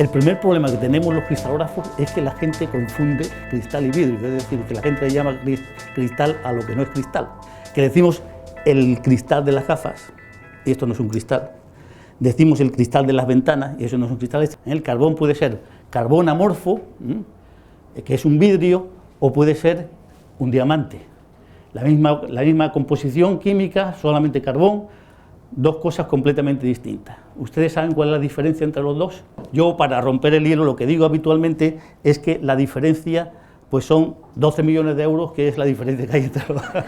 El primer problema que tenemos los cristalógrafos es que la gente confunde cristal y vidrio, es decir, que la gente le llama cristal a lo que no es cristal. Que decimos el cristal de las gafas, y esto no es un cristal. Decimos el cristal de las ventanas, y eso no son cristales. El carbón puede ser carbón amorfo, que es un vidrio, o puede ser un diamante. La misma composición química, solamente carbón, dos cosas completamente distintas. ¿Ustedes saben cuál es la diferencia entre los dos? Yo, para romper el hielo, lo que digo habitualmente es que la diferencia pues son 12 millones de euros, que es la diferencia que hay entre los dos.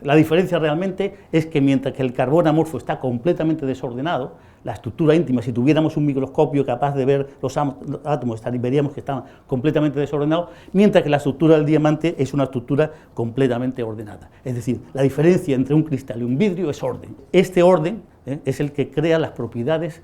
La diferencia realmente es que mientras que el carbón amorfo está completamente desordenado, la estructura íntima, si tuviéramos un microscopio capaz de ver los átomos, veríamos que están completamente desordenados, mientras que la estructura del diamante es una estructura completamente ordenada. Es decir, la diferencia entre un cristal y un vidrio es orden. Este orden es el que crea las propiedades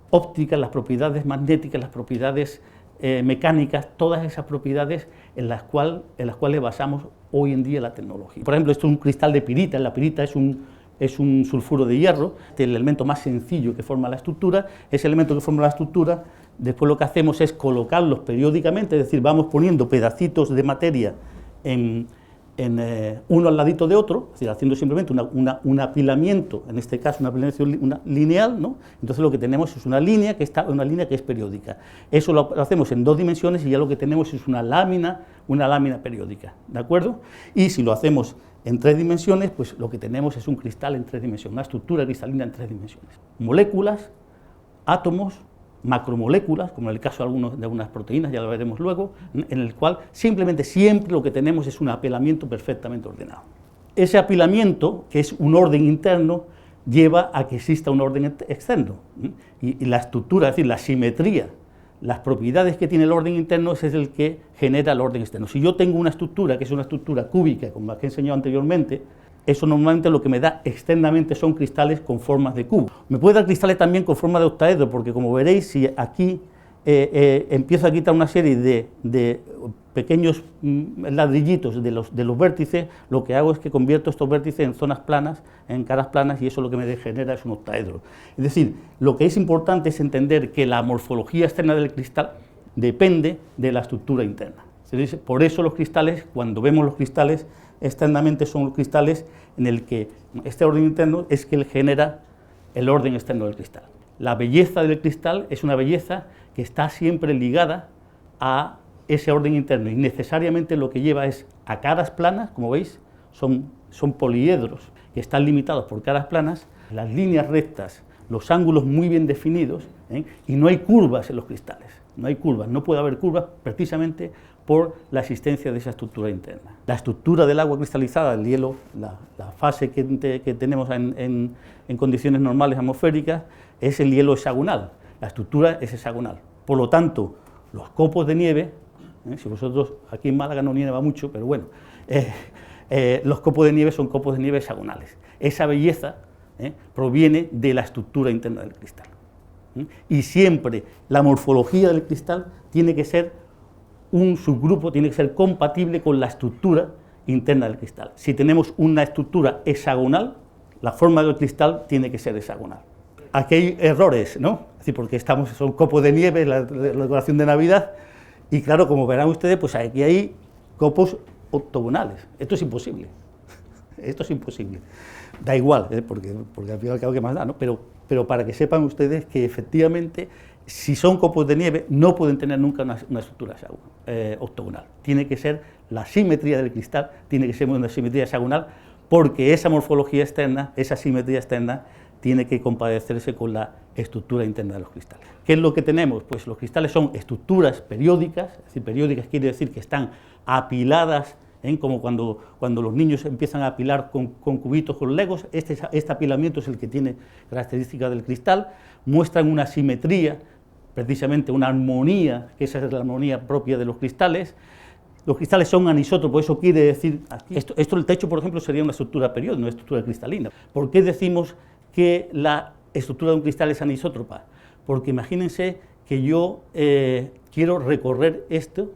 ópticas, las propiedades magnéticas, las propiedades mecánicas, todas esas propiedades en las cuales basamos hoy en día la tecnología. Por ejemplo, esto es un cristal de pirita. La pirita es un sulfuro de hierro, el elemento más sencillo que forma la estructura. Ese elemento que forma la estructura, después lo que hacemos es colocarlos periódicamente, es decir, vamos poniendo pedacitos de materia uno al ladito de otro, es decir, haciendo simplemente un apilamiento, en este caso una apilamiento lineal, ¿no? Entonces lo que tenemos es una línea que es periódica. Eso lo hacemos en 2 dimensiones y ya lo que tenemos es una lámina periódica, ¿de acuerdo? Y si lo hacemos en 3 dimensiones, pues lo que tenemos es un cristal en 3 dimensiones, una estructura cristalina en 3 dimensiones. Moléculas, átomos, macromoléculas, como en el caso de algunas proteínas, ya lo veremos luego, en el cual simplemente siempre lo que tenemos es un apilamiento perfectamente ordenado. Ese apilamiento, que es un orden interno, lleva a que exista un orden externo. Y la estructura, es decir, la simetría, las propiedades que tiene el orden interno es el que genera el orden externo. Si yo tengo una estructura que es una estructura cúbica, como la que he enseñado anteriormente, eso normalmente lo que me da externamente son cristales con formas de cubo. Me puede dar cristales también con forma de octaedro, porque como veréis, si aquí empiezo a quitar una serie de pequeños ladrillitos de los vértices, lo que hago es que convierto estos vértices en zonas planas, en caras planas, y eso lo que me genera es un octaedro. Es decir, lo que es importante es entender que la morfología externa del cristal depende de la estructura interna. Por eso los cristales, cuando vemos los cristales, externamente son los cristales en el que este orden interno es que genera el orden externo del cristal. La belleza del cristal es una belleza que está siempre ligada a ese orden interno y necesariamente lo que lleva es a caras planas, como veis, son poliedros que están limitados por caras planas, las líneas rectas, los ángulos muy bien definidos, y no hay curvas en los cristales, no hay curvas, no puede haber curvas precisamente por la existencia de esa estructura interna. La estructura del agua cristalizada, el hielo, la fase que tenemos en condiciones normales atmosféricas, es el hielo hexagonal, la estructura es hexagonal. Por lo tanto, los copos de nieve, si vosotros, aquí en Málaga no nieva mucho, pero bueno, los copos de nieve son copos de nieve hexagonales. Esa belleza proviene de la estructura interna del cristal. Y siempre la morfología del cristal tiene que ser un subgrupo, tiene que ser compatible con la estructura interna del cristal. Si tenemos una estructura hexagonal, la forma del cristal tiene que ser hexagonal. Aquí hay errores, ¿no? Es decir, porque son copos de nieve, la decoración de Navidad, y claro, como verán ustedes, pues aquí hay copos octogonales. Esto es imposible. Esto es imposible. Da igual, porque al fin y al cabo, ¿qué más da, no? Pero para que sepan ustedes que efectivamente, si son copos de nieve, no pueden tener nunca una estructura octogonal. Tiene que ser la simetría del cristal, tiene que ser una simetría hexagonal, porque esa morfología externa, esa simetría externa, tiene que compadecerse con la estructura interna de los cristales. ¿Qué es lo que tenemos? Pues los cristales son estructuras periódicas, es decir, periódicas quiere decir que están apiladas, como cuando los niños empiezan a apilar con cubitos, con legos. Este apilamiento es el que tiene características del cristal, muestran una simetría, precisamente una armonía, que esa es la armonía propia de los cristales. Los cristales son anisótropos, eso quiere decir, esto el techo, por ejemplo, sería una estructura periódica, una estructura cristalina. ¿Por qué decimos que la estructura de un cristal es anisótropa? Porque imagínense que yo quiero recorrer esto,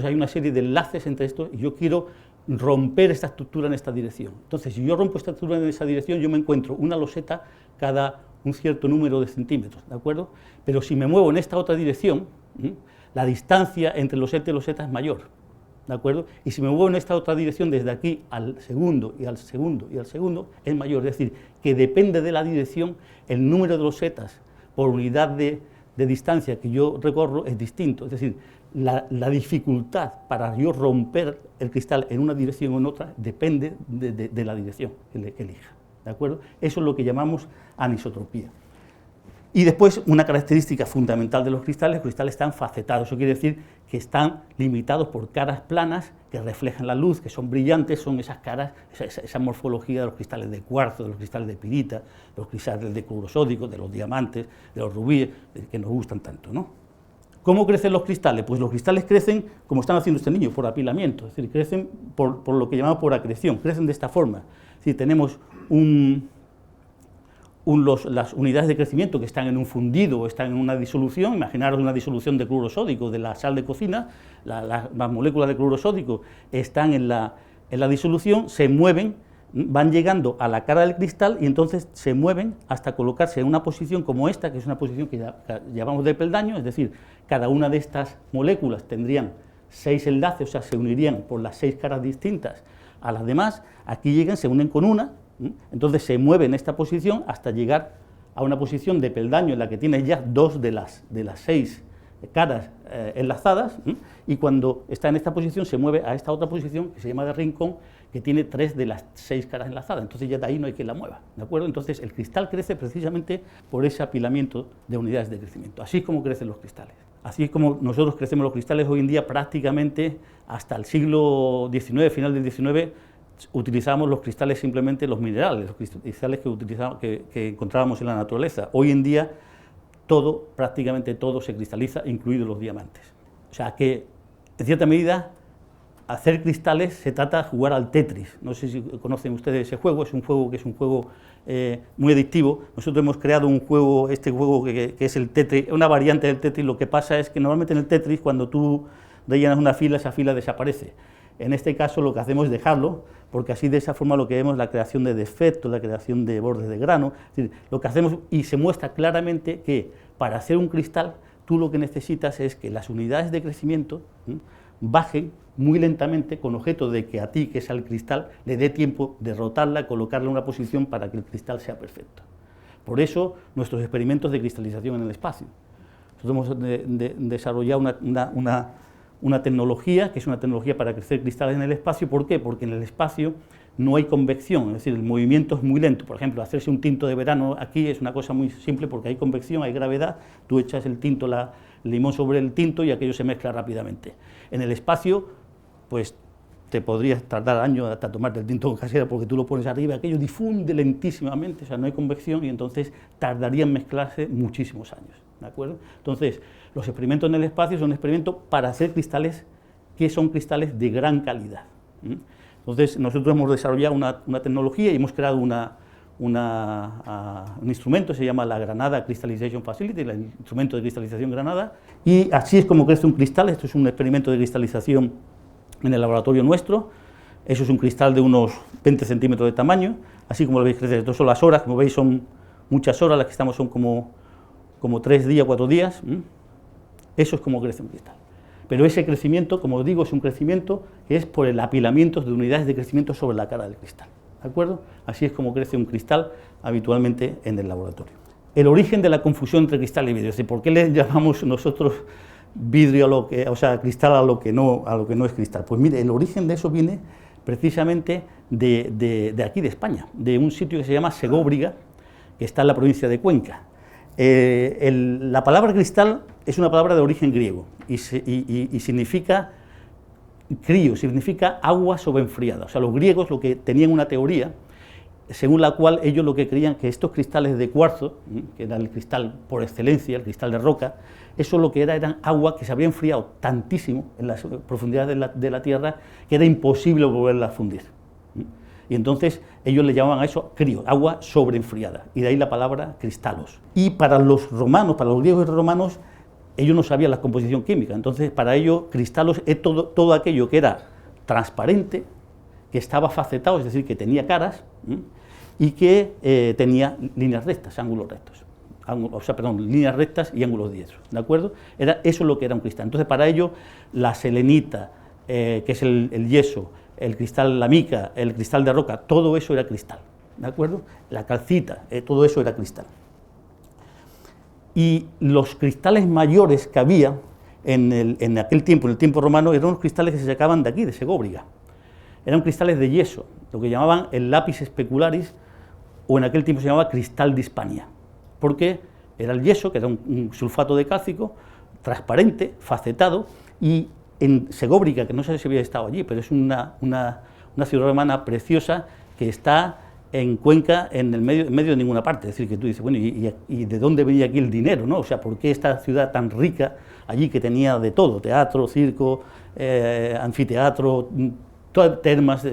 hay una serie de enlaces entre esto, y yo quiero romper esta estructura en esta dirección. Entonces, si yo rompo esta estructura en esa dirección, yo me encuentro una loseta cada un cierto número de centímetros, ¿de acuerdo? Pero si me muevo en esta otra dirección, la distancia entre los eta y los zeta es mayor, ¿de acuerdo? Y si me muevo en esta otra dirección, desde aquí al segundo y al segundo y al segundo, es mayor, es decir, que depende de la dirección, el número de los zetas por unidad de distancia que yo recorro es distinto, es decir, la dificultad para yo romper el cristal en una dirección o en otra depende de la dirección que elija, ¿de acuerdo? Eso es lo que llamamos anisotropía. Y después, una característica fundamental de los cristales están facetados, eso quiere decir que están limitados por caras planas que reflejan la luz, que son brillantes, son esas caras, esa morfología de los cristales de cuarzo, de los cristales de pirita, de los cristales de cloruro sódico, de los diamantes, de los rubíes, que nos gustan tanto, ¿no? ¿Cómo crecen los cristales? Pues los cristales crecen, como están haciendo este niño, por apilamiento, es decir, crecen por lo que llamamos por acreción, crecen de esta forma. Si tenemos las unidades de crecimiento que están en un fundido o están en una disolución, imaginaros una disolución de cloruro sódico, de la sal de cocina, las moléculas de cloruro sódico están en la disolución, se mueven, van llegando a la cara del cristal y entonces se mueven hasta colocarse en una posición como esta, que es una posición que llamamos de peldaño, es decir, cada una de estas moléculas tendrían 6 enlaces, o sea, se unirían por las 6 caras distintas a las demás, aquí llegan, se unen con una, entonces se mueve en esta posición hasta llegar a una posición de peldaño en la que tiene ya 2 de las 6 caras enlazadas, y cuando está en esta posición se mueve a esta otra posición que se llama de rincón, que tiene 3 de las 6 caras enlazadas, entonces ya de ahí no hay quien la mueva, ¿de acuerdo? Entonces el cristal crece precisamente por ese apilamiento de unidades de crecimiento, así es como crecen los cristales. Así es como nosotros crecemos los cristales hoy en día, prácticamente hasta el siglo XIX, final del XIX, utilizábamos los cristales simplemente los minerales, los cristales que encontrábamos en la naturaleza. Hoy en día todo, prácticamente todo se cristaliza, incluidos los diamantes. O sea que, en cierta medida, hacer cristales se trata de jugar al Tetris. No sé si conocen ustedes ese juego, es un juego muy adictivo. Nosotros hemos creado un juego, este juego que es el Tetris, una variante del Tetris. Lo que pasa es que normalmente en el Tetris, cuando tú rellenas una fila, esa fila desaparece. En este caso lo que hacemos es dejarlo, porque así de esa forma lo que vemos es la creación de defectos, la creación de bordes de grano, es decir, lo que hacemos, y se muestra claramente que para hacer un cristal tú lo que necesitas es que las unidades de crecimiento bajen muy lentamente con objeto de que a ti, que es al cristal, le dé tiempo de rotarla, colocarla en una posición para que el cristal sea perfecto. Por eso nuestros experimentos de cristalización en el espacio. Nosotros hemos desarrollado una tecnología, que es una tecnología para crecer cristales en el espacio. ¿Por qué? Porque en el espacio no hay convección, es decir, el movimiento es muy lento. Por ejemplo, hacerse un tinto de verano aquí es una cosa muy simple porque hay convección, hay gravedad, tú echas el limón sobre el tinto y aquello se mezcla rápidamente. En el espacio, pues te podrías tardar años hasta tomarte el tinto con casera porque tú lo pones arriba, aquello difunde lentísimamente, o sea, no hay convección y entonces tardaría en mezclarse muchísimos años, ¿de acuerdo? Entonces, los experimentos en el espacio son experimentos para hacer cristales que son cristales de gran calidad. Entonces, nosotros hemos desarrollado una tecnología y hemos creado un instrumento, se llama la Granada Crystallization Facility, el instrumento de cristalización Granada, y así es como crece un cristal. Esto es un experimento de cristalización en el laboratorio nuestro. Eso es un cristal de unos 20 centímetros de tamaño, así como lo veis crecer. Estas son las horas, como veis son muchas horas, las que estamos son como 3 días, 4 días. Eso es como crece un cristal. Pero ese crecimiento, como os digo, es un crecimiento que es por el apilamiento de unidades de crecimiento sobre la cara del cristal, ¿de acuerdo? Así es como crece un cristal habitualmente en el laboratorio. El origen de la confusión entre cristal y vidrio, es decir, ¿por qué le llamamos nosotros vidrio cristal a lo que no es cristal? Pues mire, el origen de eso viene precisamente de aquí, de España, de un sitio que se llama Segóbriga, que está en la provincia de Cuenca. La palabra cristal es una palabra de origen griego y significa crío, significa agua sobreenfriada. O sea, los griegos lo que tenían una teoría según la cual ellos lo que creían que estos cristales de cuarzo, que era el cristal por excelencia, el cristal de roca, eso lo que eran agua que se había enfriado tantísimo en las profundidades de la Tierra que era imposible volverla a fundir. Y entonces ellos le llamaban a eso crío, agua sobreenfriada, y de ahí la palabra cristalos. Y para los romanos, para los griegos y romanos, ellos no sabían la composición química, entonces para ellos cristalos es todo aquello que era transparente, que estaba facetado, es decir, que tenía caras, y que tenía líneas rectas, ángulos rectos. Líneas rectas y ángulos diestros, ¿de acuerdo? Eso es lo que era un cristal. Entonces, para ello, la selenita, que es el yeso, el cristal, la mica, el cristal de roca, todo eso era cristal, ¿de acuerdo? La calcita, todo eso era cristal. Y los cristales mayores que había en aquel tiempo, en el tiempo romano, eran unos cristales que se sacaban de aquí, de Segóbriga. Eran cristales de yeso, lo que llamaban el lápiz specularis, o en aquel tiempo se llamaba cristal de Hispania, porque era el yeso, que era un sulfato de cálcico, transparente, facetado, y en Segóbriga, que no sé si había estado allí, pero es una ciudad romana preciosa que está en Cuenca, en medio de ninguna parte. Es decir, que tú dices, bueno, ¿y de dónde venía aquí el dinero, no? O sea, ¿por qué esta ciudad tan rica allí, que tenía de todo, teatro, circo, anfiteatro, termas,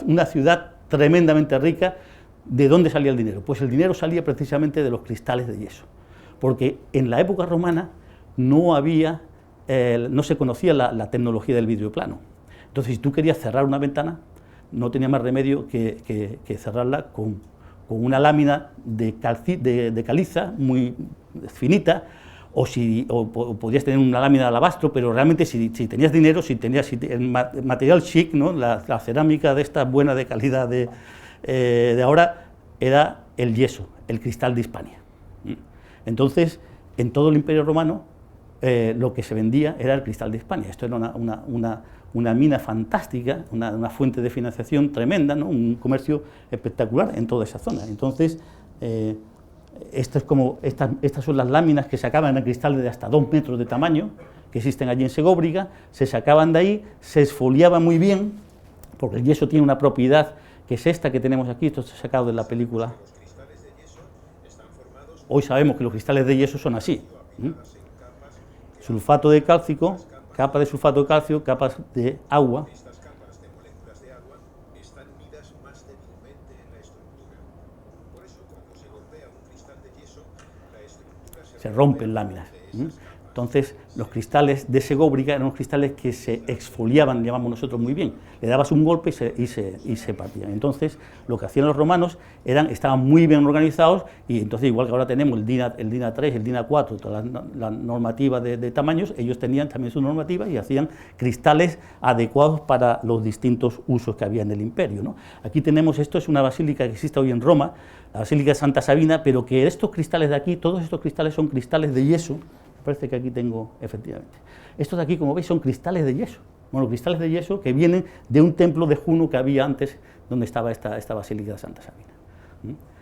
una ciudad tremendamente rica? ¿De dónde salía el dinero? Pues el dinero salía precisamente de los cristales de yeso, porque en la época romana no se conocía la tecnología del vidrio plano. Entonces, si tú querías cerrar una ventana, no tenía más remedio que cerrarla con una lámina de caliza muy finita, o podías tener una lámina de alabastro, pero realmente si tenías dinero, si el material chic, ¿no? la cerámica de esta buena de calidad de ahora, era el yeso, el cristal de Hispania. Entonces, en todo el Imperio Romano, lo que se vendía era el cristal de Hispania. Esto era una mina fantástica, una fuente de financiación tremenda, ¿no? Un comercio espectacular en toda esa zona. Entonces, estas son las láminas que sacaban en cristal de hasta 2 metros de tamaño, que existen allí en Segóbriga, se sacaban de ahí, se esfoliaba muy bien, porque el yeso tiene una propiedad que es esta que tenemos aquí. Esto está sacado de la película. Hoy sabemos que los cristales de yeso son así. Sulfato de cálcico, capa de sulfato de calcio, capas de agua. Estas capas de moléculas de agua están unidas más débilmente en la estructura. Por eso, cuando se golpea un cristal de yeso, la estructura se rompen láminas. Entonces, los cristales de Segóbriga eran unos cristales que se exfoliaban, llamamos nosotros, muy bien. Le dabas un golpe y se partían. Entonces, lo que hacían los romanos estaban muy bien organizados, y entonces, igual que ahora tenemos el DIN A3, el DIN A4, toda la normativa de tamaños, ellos tenían también su normativa y hacían cristales adecuados para los distintos usos que había en el imperio, ¿no? Aquí tenemos, esto es una basílica que existe hoy en Roma, la Basílica de Santa Sabina, pero que estos cristales de aquí, todos estos cristales son cristales de yeso. Parece que aquí tengo, efectivamente. Estos de aquí, como veis, son cristales de yeso. Bueno, cristales de yeso que vienen de un templo de Juno que había antes, donde estaba esta Basílica de Santa Sabina.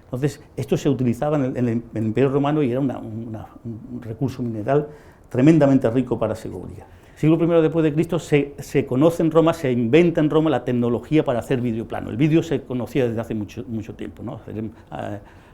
Entonces, esto se utilizaba en el Imperio Romano y era un recurso mineral tremendamente rico para Segóbriga. Siglo I después de Cristo se conoce en Roma, se inventa en Roma la tecnología para hacer vidrio plano. El vidrio se conocía desde hace mucho tiempo, ¿no?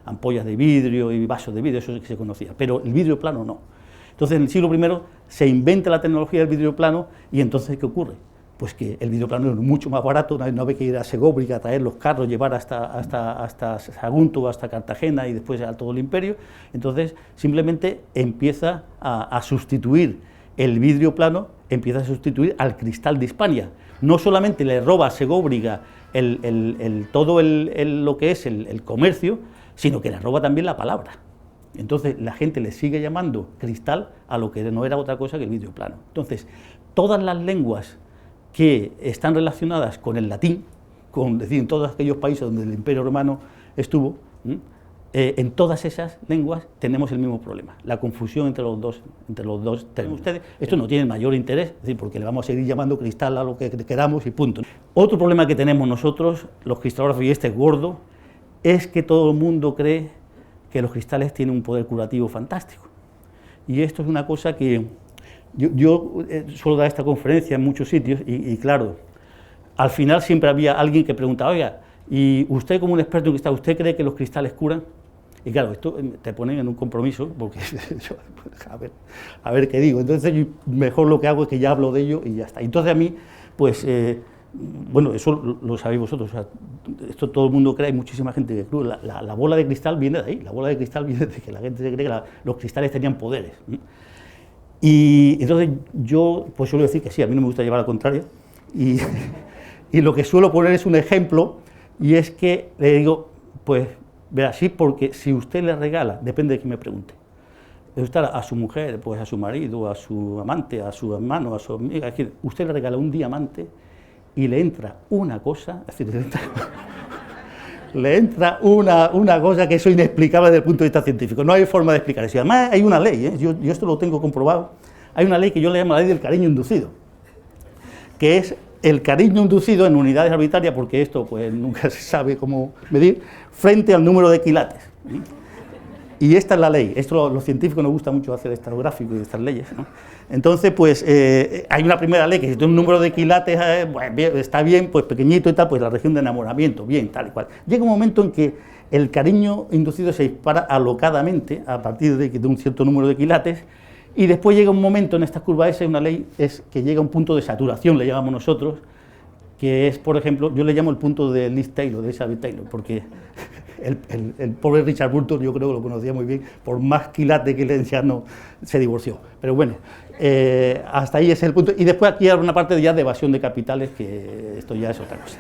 Ampollas de vidrio y vasos de vidrio, eso sí que se conocía, pero el vidrio plano no. Entonces, en el siglo I se inventa la tecnología del vidrio plano, y entonces, ¿qué ocurre? Pues que el vidrio plano es mucho más barato, no había que ir a Segóbriga a traer los carros, llevar hasta Sagunto, hasta Cartagena y después a todo el imperio. Entonces, simplemente empieza a sustituir el vidrio plano, empieza a sustituir al cristal de Hispania. No solamente le roba a Segóbriga todo lo que es el comercio, sino que le roba también la palabra. Entonces la gente le sigue llamando cristal a lo que no era otra cosa que el vidrio plano. Entonces, todas las lenguas que están relacionadas con el latín, es decir, en todos aquellos países donde el Imperio Romano estuvo, en todas esas lenguas tenemos el mismo problema, la confusión entre los dos términos. Esto no tiene mayor interés, es decir, porque le vamos a seguir llamando cristal a lo que queramos y punto. Otro problema que tenemos nosotros, los cristalógrafos, y este es gordo, es que todo el mundo cree que los cristales tienen un poder curativo fantástico. Y esto es una cosa que yo suelo dar esta conferencia en muchos sitios, y claro, al final siempre había alguien que preguntaba, oiga, y usted como un experto en cristal, ¿usted cree que los cristales curan? Y claro, esto te ponen en un compromiso, porque yo, a ver qué digo. Entonces yo mejor lo que hago es que ya hablo de ello y ya está. Entonces a mí, pues, bueno, eso lo sabéis vosotros, o sea, esto todo el mundo cree, hay muchísima gente que cree, la bola de cristal viene de ahí, la bola de cristal viene de que la gente se cree que los cristales tenían poderes. Y entonces yo pues suelo decir que sí, a mí no me gusta llevar la contraria, y lo que suelo poner es un ejemplo, y es que le digo, pues Verá, sí, porque si usted le regala, depende de quién me pregunte, a su mujer, pues a su marido, a su amante, a su hermano, a su amiga, es decir, usted le regala un diamante y le entra una cosa, es decir, le entra una cosa que eso es inexplicable desde el punto de vista científico, no hay forma de explicar eso. Y además hay una ley, yo esto lo tengo comprobado, hay una ley que yo le llamo la ley del cariño inducido, que es el cariño inducido en unidades arbitrarias, porque esto pues nunca se sabe cómo medir, frente al número de quilates. Y esta es la ley, esto los científicos nos gusta mucho hacer estos gráficos y estas leyes, ¿no? Entonces, pues hay una primera ley que si tiene un número de quilates, pues, está bien, pues pequeñito y tal, pues la región de enamoramiento, bien, tal y cual. Llega un momento en que el cariño inducido se dispara alocadamente a partir de un cierto número de quilates, y después llega un momento en esta curva S, una ley es que llega a un punto de saturación, le llamamos nosotros, que es, por ejemplo, yo le llamo el punto de Liz Taylor, de Elizabeth Taylor, porque el pobre Richard Burton, yo creo que lo conocía muy bien, por más quilate que le enseñó, se divorció. Pero bueno, hasta ahí es el punto. Y después aquí hay una parte ya de evasión de capitales, que esto ya es otra cosa.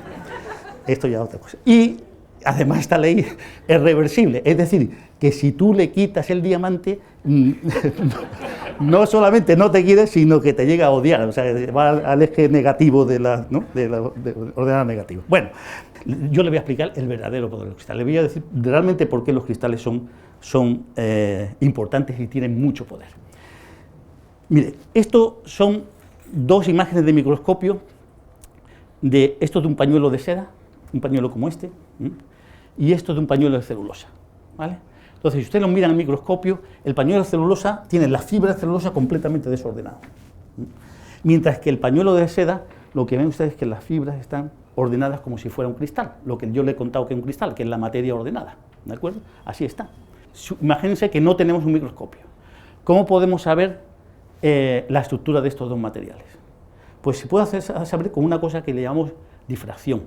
Esto ya es otra cosa. Y además esta ley es reversible, es decir, que si tú le quitas el diamante, no solamente no te quiere, sino que te llega a odiar, o sea, va al eje negativo de ordenada negativo. Bueno, yo le voy a explicar el verdadero poder de los cristales, le voy a decir realmente por qué los cristales son importantes y tienen mucho poder. Mire, esto son dos imágenes de microscopio, esto de un pañuelo de seda, un pañuelo como este, y esto de un pañuelo de celulosa, ¿vale? Entonces, si usted lo mira en el microscopio, el pañuelo de celulosa tiene las fibras de celulosa completamente desordenadas. Mientras que el pañuelo de seda, lo que ven ustedes es que las fibras están ordenadas como si fuera un cristal, lo que yo le he contado que es un cristal, que es la materia ordenada, ¿de acuerdo? Así está. Imagínense que no tenemos un microscopio. ¿Cómo podemos saber la estructura de estos dos materiales? Pues se puede saber con una cosa que le llamamos difracción,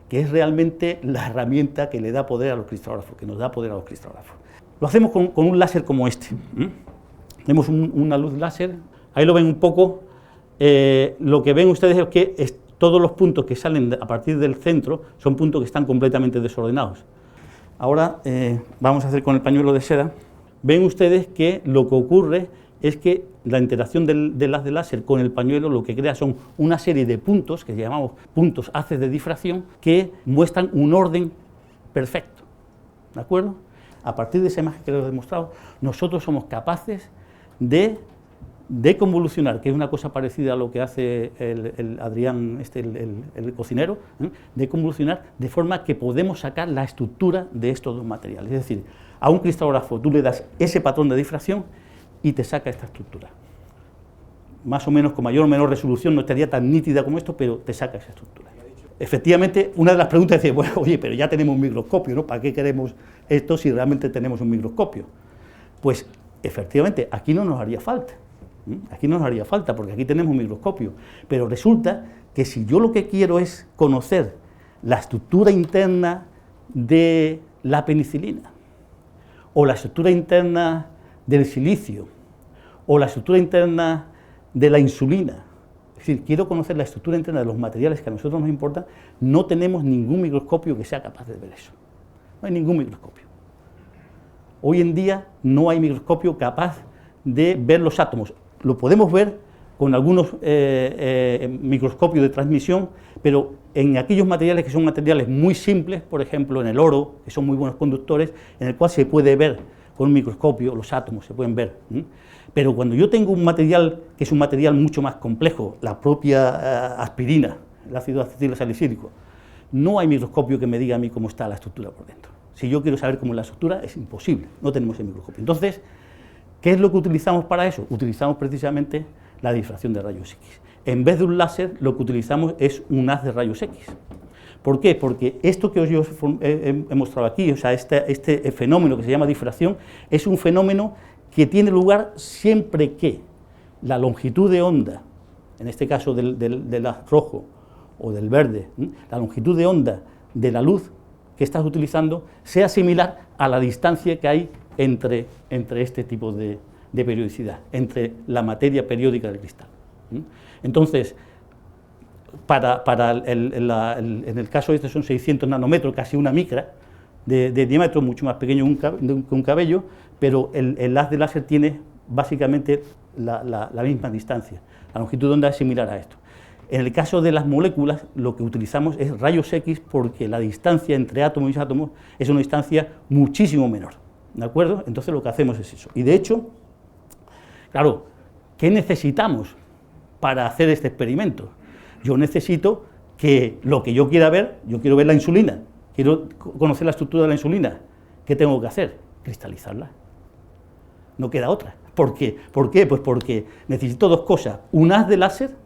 que es realmente la herramienta que le da poder a los cristalógrafos, que nos da poder a los cristalógrafos. Lo hacemos con un láser como este. Tenemos una luz láser, ahí lo ven un poco, lo que ven ustedes es que todos los puntos que salen a partir del centro son puntos que están completamente desordenados. Ahora vamos a hacer con el pañuelo de seda. Ven ustedes que lo que ocurre es que la interacción del haz de láser con el pañuelo lo que crea son una serie de puntos, que llamamos puntos haces de difracción, que muestran un orden perfecto, ¿de acuerdo? A partir de esa imagen que les he demostrado, nosotros somos capaces de convolucionar, que es una cosa parecida a lo que hace el Adrián, el cocinero, de convolucionar de forma que podemos sacar la estructura de estos dos materiales. Es decir, a un cristalógrafo tú le das ese patrón de difracción y te saca esta estructura. Más o menos con mayor o menor resolución, no estaría tan nítida como esto, pero te saca esa estructura. Efectivamente, una de las preguntas es decir, bueno, oye, pero ya tenemos un microscopio, ¿no? ¿Para qué queremos esto si realmente tenemos un microscopio? Pues, efectivamente, aquí no nos haría falta. Aquí no nos haría falta, porque aquí tenemos un microscopio. Pero resulta que si yo lo que quiero es conocer la estructura interna de la penicilina, o la estructura interna del silicio, o la estructura interna de la insulina, es decir, quiero conocer la estructura interna de los materiales que a nosotros nos importan, no tenemos ningún microscopio que sea capaz de ver eso. No hay ningún microscopio. Hoy en día no hay microscopio capaz de ver los átomos. Lo podemos ver con algunos microscopios de transmisión, pero en aquellos materiales que son materiales muy simples, por ejemplo en el oro, que son muy buenos conductores, en el cual se puede ver con un microscopio, los átomos se pueden ver. Pero cuando yo tengo un material que es un material mucho más complejo, la propia aspirina, el ácido acetil salicílico, no hay microscopio que me diga a mí cómo está la estructura por dentro. Si yo quiero saber cómo es la estructura, es imposible, no tenemos el microscopio. Entonces, ¿qué es lo que utilizamos para eso? Utilizamos precisamente la difracción de rayos X. En vez de un láser, lo que utilizamos es un haz de rayos X. ¿Por qué? Porque esto que yo he mostrado aquí, o sea, este fenómeno que se llama difracción, es un fenómeno que tiene lugar siempre que la longitud de onda, en este caso del haz rojo o del verde, la longitud de onda de la luz que estás utilizando sea similar a la distancia que hay entre este tipo de periodicidad, entre la materia periódica del cristal. Entonces, en el caso este son 600 nanómetros, casi una micra, de diámetro, mucho más pequeño que un cabello, pero el haz de láser tiene básicamente la misma distancia. La longitud de onda es similar a esto. En el caso de las moléculas, lo que utilizamos es rayos X porque la distancia entre átomos y átomos es una distancia muchísimo menor, ¿de acuerdo? Entonces lo que hacemos es eso. Y de hecho, claro, ¿qué necesitamos para hacer este experimento? Yo necesito que lo que yo quiera ver, yo quiero ver la insulina, quiero conocer la estructura de la insulina. ¿Qué tengo que hacer? Cristalizarla. No queda otra. ¿Por qué? ¿Por qué? Pues porque necesito dos cosas, un haz de láser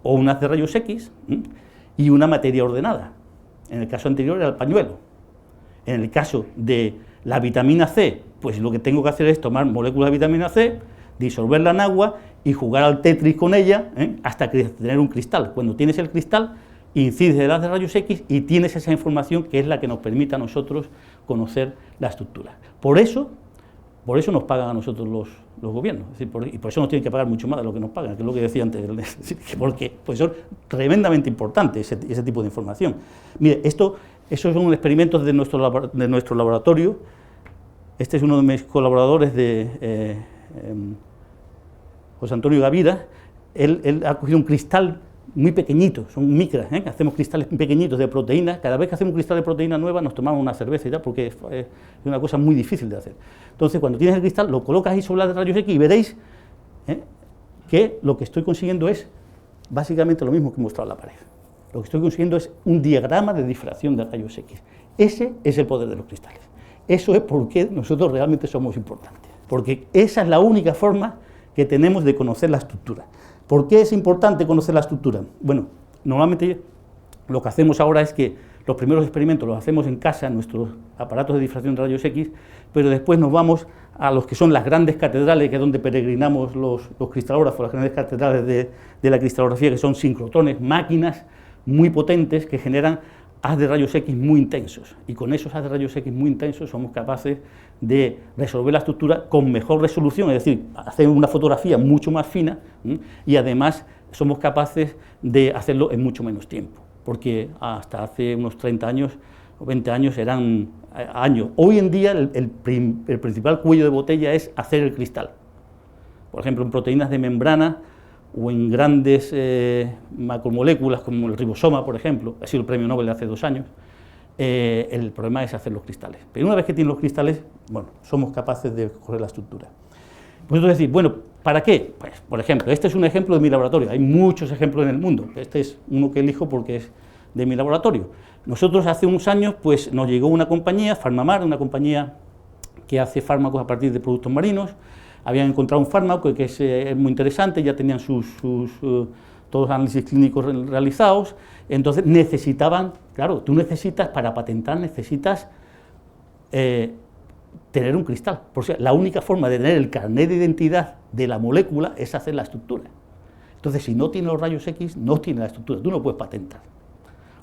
o un haz de rayos X y una materia ordenada. En el caso anterior era el pañuelo. En el caso de la vitamina C, pues lo que tengo que hacer es tomar moléculas de vitamina C, disolverla en agua y jugar al Tetris con ella hasta tener un cristal. Cuando tienes el cristal, incides el haz de rayos X y tienes esa información que es la que nos permite a nosotros conocer la estructura. Por eso nos pagan a nosotros los gobiernos, es decir, y por eso nos tienen que pagar mucho más de lo que nos pagan, que es lo que decía antes, porque pues son tremendamente importantes ese tipo de información. Mire, esos son experimentos de nuestro laboratorio. Este es uno de mis colaboradores, José Antonio Gavira. Él ha cogido un cristal muy pequeñito, son micras, hacemos cristales pequeñitos de proteínas. Cada vez que hacemos un cristal de proteína nueva nos tomamos una cerveza y tal, porque es una cosa muy difícil de hacer. Entonces, cuando tienes el cristal, lo colocas ahí sobre las rayos X y veréis que lo que estoy consiguiendo es básicamente lo mismo que he mostrado en la pared. Lo que estoy consiguiendo es un diagrama de difracción de rayos X. Ese es el poder de los cristales. Eso es por qué nosotros realmente somos importantes, porque esa es la única forma que tenemos de conocer la estructura. ¿Por qué es importante conocer la estructura? Bueno, normalmente lo que hacemos ahora es que los primeros experimentos los hacemos en casa, en nuestros aparatos de difracción de rayos X, pero después nos vamos a los que son las grandes catedrales, que es donde peregrinamos los cristalógrafos, las grandes catedrales de la cristalografía, que son sincrotrones, máquinas muy potentes que generan haz de rayos X muy intensos, y con esos haz de rayos X muy intensos somos capaces de resolver la estructura con mejor resolución, es decir, hacer una fotografía mucho más fina, y además somos capaces de hacerlo en mucho menos tiempo, porque hasta hace unos 30 años o 20 años eran años. Hoy en día el principal cuello de botella es hacer el cristal. Por ejemplo, en proteínas de membrana o en grandes macromoléculas como el ribosoma, por ejemplo, ha sido el premio Nobel de hace 2 años, el problema es hacer los cristales. Pero una vez que tienen los cristales, bueno, somos capaces de coger la estructura. Pues entonces decir, bueno, ¿para qué? Pues, por ejemplo, este es un ejemplo de mi laboratorio, hay muchos ejemplos en el mundo, este es uno que elijo porque es de mi laboratorio. Nosotros hace unos años, pues nos llegó una compañía, Farmamar, una compañía que hace fármacos a partir de productos marinos. Habían encontrado un fármaco que es muy interesante, ya tenían todos los análisis clínicos realizados, entonces necesitaban, claro, tú necesitas, para patentar, necesitas tener un cristal. Por sea, la única forma de tener el carnet de identidad de la molécula es hacer la estructura. Entonces, si no tiene los rayos X, no tiene la estructura, tú no puedes patentar.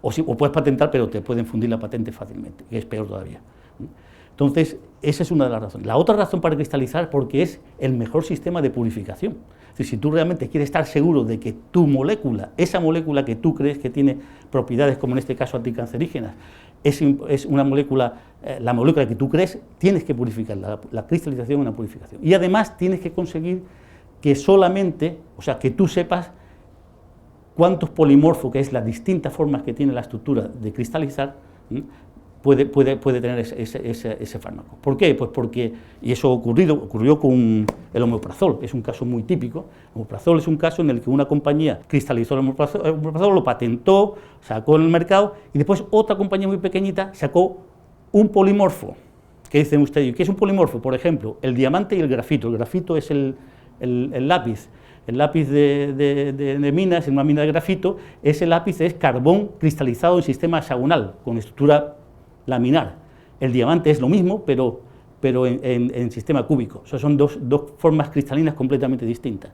O puedes patentar, pero te pueden fundir la patente fácilmente, que es peor todavía. Entonces, esa es una de las razones. La otra razón para cristalizar, porque es el mejor sistema de purificación. Es decir, si tú realmente quieres estar seguro de que tu molécula, esa molécula que tú crees que tiene propiedades, como en este caso anticancerígenas, es una molécula, la molécula que tú crees, tienes que purificarla. La cristalización es una purificación. Y además tienes que conseguir que solamente, o sea, que tú sepas cuántos polimorfos, que es las distintas formas que tiene la estructura de cristalizar, puede tener ese fármaco. ¿Por qué? Pues porque, y eso ocurrió con el omeprazol, es un caso muy típico. El omeprazol es un caso en el que una compañía cristalizó el omeprazol, lo patentó, sacó en el mercado, y después otra compañía muy pequeñita sacó un polimorfo. ¿Qué dicen ustedes? ¿Qué es un polimorfo? Por ejemplo, el diamante y el grafito. El grafito es el lápiz. El lápiz de minas, en una mina de grafito, ese lápiz es carbón cristalizado en sistema hexagonal, con estructura laminar. El diamante es lo mismo, pero en sistema cúbico. O sea, son dos formas cristalinas completamente distintas.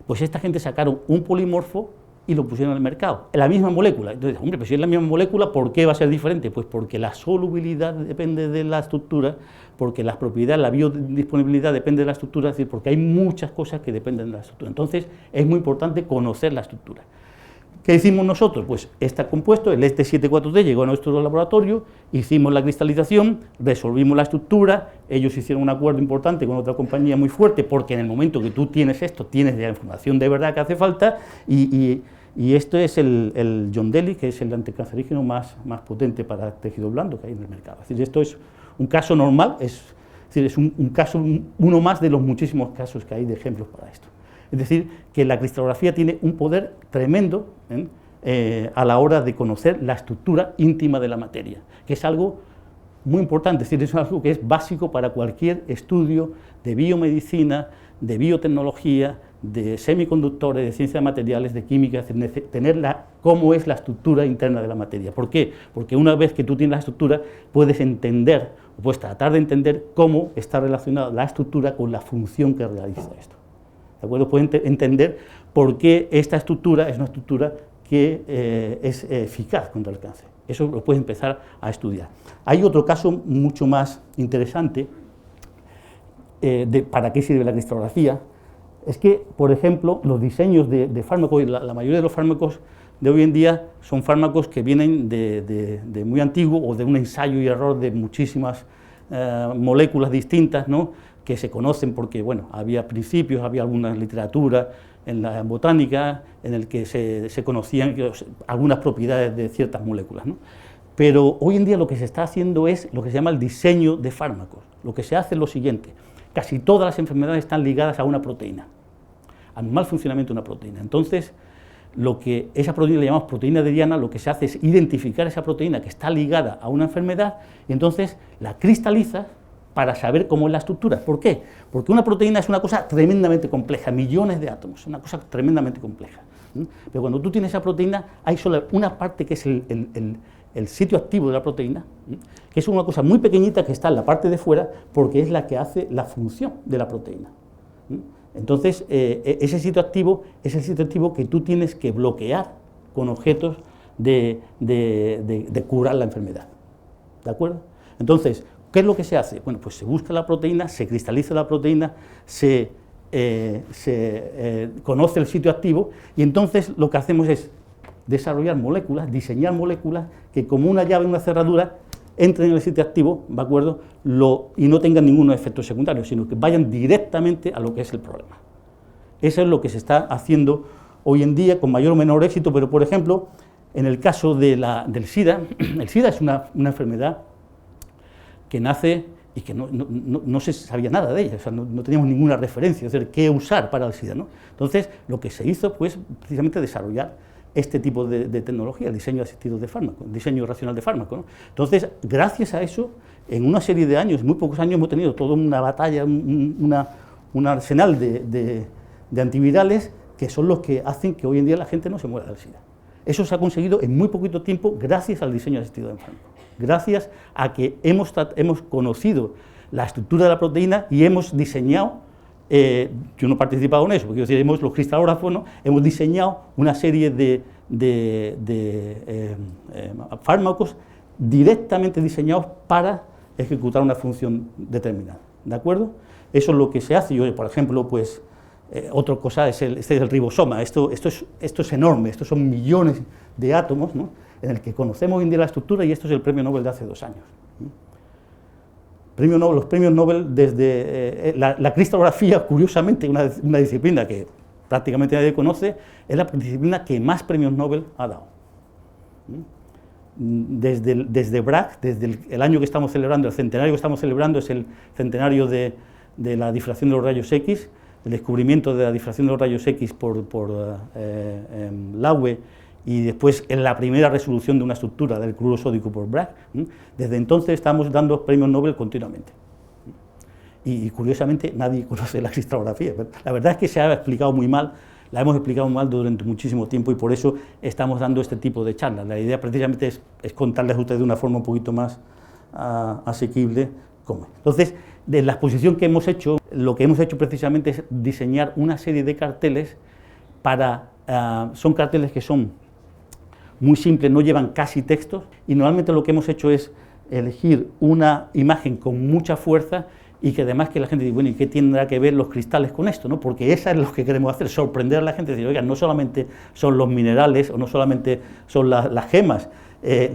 Pues esta gente sacaron un polimorfo y lo pusieron en el mercado, la misma molécula. Entonces, hombre, pues si es la misma molécula, ¿por qué va a ser diferente? Pues porque la solubilidad depende de la estructura, porque las propiedades, la biodisponibilidad depende de la estructura, es decir, porque hay muchas cosas que dependen de la estructura. Entonces, es muy importante conocer la estructura. ¿Qué hicimos nosotros? Pues este compuesto, el ST74D, llegó a nuestro laboratorio, hicimos la cristalización, resolvimos la estructura, ellos hicieron un acuerdo importante con otra compañía muy fuerte, porque en el momento que tú tienes esto, tienes la información de verdad que hace falta, y esto es el Yondelis, que es el anticancerígeno más potente para tejido blando que hay en el mercado. Es decir, esto es un caso normal, es un caso, uno más de los muchísimos casos que hay de ejemplos para esto. Es decir, que la cristalografía tiene un poder tremendo a la hora de conocer la estructura íntima de la materia, que es algo muy importante, es decir, es algo que es básico para cualquier estudio de biomedicina, de biotecnología, de semiconductores, de ciencia de materiales, de química, es decir, tener cómo es la estructura interna de la materia. ¿Por qué? Porque una vez que tú tienes la estructura, puedes entender, o puedes tratar de entender cómo está relacionada la estructura con la función que realiza esto. ¿De acuerdo? Pueden entender por qué esta estructura es una estructura que es eficaz contra el cáncer. Eso lo puedes empezar a estudiar. Hay otro caso mucho más interesante para qué sirve la cristalografía. Es que, por ejemplo, los diseños de fármacos, la mayoría de los fármacos de hoy en día son fármacos que vienen de muy antiguo o de un ensayo y error de muchísimas moléculas distintas, ¿no?, que se conocen porque, bueno, había principios, había alguna literatura en la botánica en el que se conocían algunas propiedades de ciertas moléculas, ¿no? Pero hoy en día lo que se está haciendo es lo que se llama el diseño de fármacos. Lo que se hace es lo siguiente: casi todas las enfermedades están ligadas a una proteína, al mal funcionamiento de una proteína. Entonces, esa proteína le llamamos proteína de Diana, lo que se hace es identificar esa proteína que está ligada a una enfermedad y entonces la cristaliza para saber cómo es la estructura. ¿Por qué? Porque una proteína es una cosa tremendamente compleja, millones de átomos, una cosa tremendamente compleja. Pero cuando tú tienes esa proteína, hay solo una parte que es el sitio activo de la proteína, que es una cosa muy pequeñita que está en la parte de fuera, porque es la que hace la función de la proteína. Entonces, ese sitio activo es el sitio activo que tú tienes que bloquear con objetos de curar la enfermedad. ¿De acuerdo? Entonces, ¿qué es lo que se hace? Bueno, pues se busca la proteína, se cristaliza la proteína, se conoce el sitio activo y entonces lo que hacemos es desarrollar moléculas, diseñar moléculas que como una llave, una cerradura, entren en el sitio activo, ¿de acuerdo?, y no tengan ningún efecto secundario, sino que vayan directamente a lo que es el problema. Eso es lo que se está haciendo hoy en día con mayor o menor éxito, pero por ejemplo, en el caso del SIDA, el SIDA es una enfermedad que nace y que no se sabía nada de ella, o sea, no teníamos ninguna referencia, es decir, qué usar para el SIDA, ¿no? Entonces, lo que se hizo, pues, precisamente desarrollar este tipo de tecnología, el diseño asistido de fármaco, el diseño racional de fármaco, ¿no? Entonces, gracias a eso, en una serie de años, muy pocos años, hemos tenido toda una batalla, un arsenal de antivirales que son los que hacen que hoy en día la gente no se muera del SIDA. Eso se ha conseguido en muy poquito tiempo gracias al diseño asistido de fármaco, gracias a que hemos conocido la estructura de la proteína y hemos diseñado, yo no he participado en eso, porque los cristalógrafos, ¿no?, hemos diseñado una serie de fármacos directamente diseñados para ejecutar una función determinada, ¿de acuerdo? Eso es lo que se hace. Yo, por ejemplo, pues, otra cosa es el ribosoma. Esto es enorme, estos son millones de átomos, ¿no?, en el que conocemos hoy en día la estructura, y esto es el premio Nobel de hace 2 años. Los premios Nobel desde la cristalografía, curiosamente, una disciplina que prácticamente nadie conoce, es la disciplina que más premios Nobel ha dado. Desde Bragg, desde el año que estamos celebrando, el centenario que estamos celebrando es el centenario de la difracción de los rayos X, el descubrimiento de la difracción de los rayos X por Laue, y después en la primera resolución de una estructura del cloruro sódico por Bragg. Desde entonces estamos dando premios Nobel continuamente. Y curiosamente nadie conoce la cristalografía. La verdad es que se ha explicado muy mal, la hemos explicado mal durante muchísimo tiempo, y por eso estamos dando este tipo de charlas. La idea precisamente es contarles a ustedes de una forma un poquito más asequible cómo es. Entonces, de la exposición que hemos hecho, lo que hemos hecho precisamente es diseñar una serie de carteles son carteles que son muy simples, no llevan casi textos, y normalmente lo que hemos hecho es elegir una imagen con mucha fuerza y que además que la gente dice, bueno, ¿y qué tendrá que ver los cristales con esto, ¿no? Porque eso es lo que queremos hacer, sorprender a la gente, decir, oiga, no solamente son los minerales o no solamente son las gemas,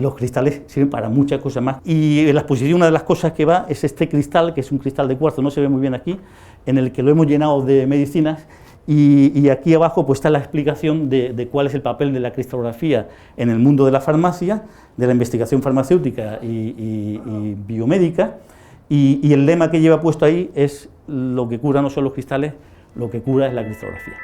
los cristales sirven para muchas cosas más. Y en la exposición una de las cosas que va es este cristal, que es un cristal de cuarzo, no se ve muy bien aquí, en el que lo hemos llenado de medicinas, y aquí abajo pues está la explicación de cuál es el papel de la cristalografía en el mundo de la farmacia, de la investigación farmacéutica y biomédica, y el lema que lleva puesto ahí es: lo que cura no son los cristales, lo que cura es la cristalografía.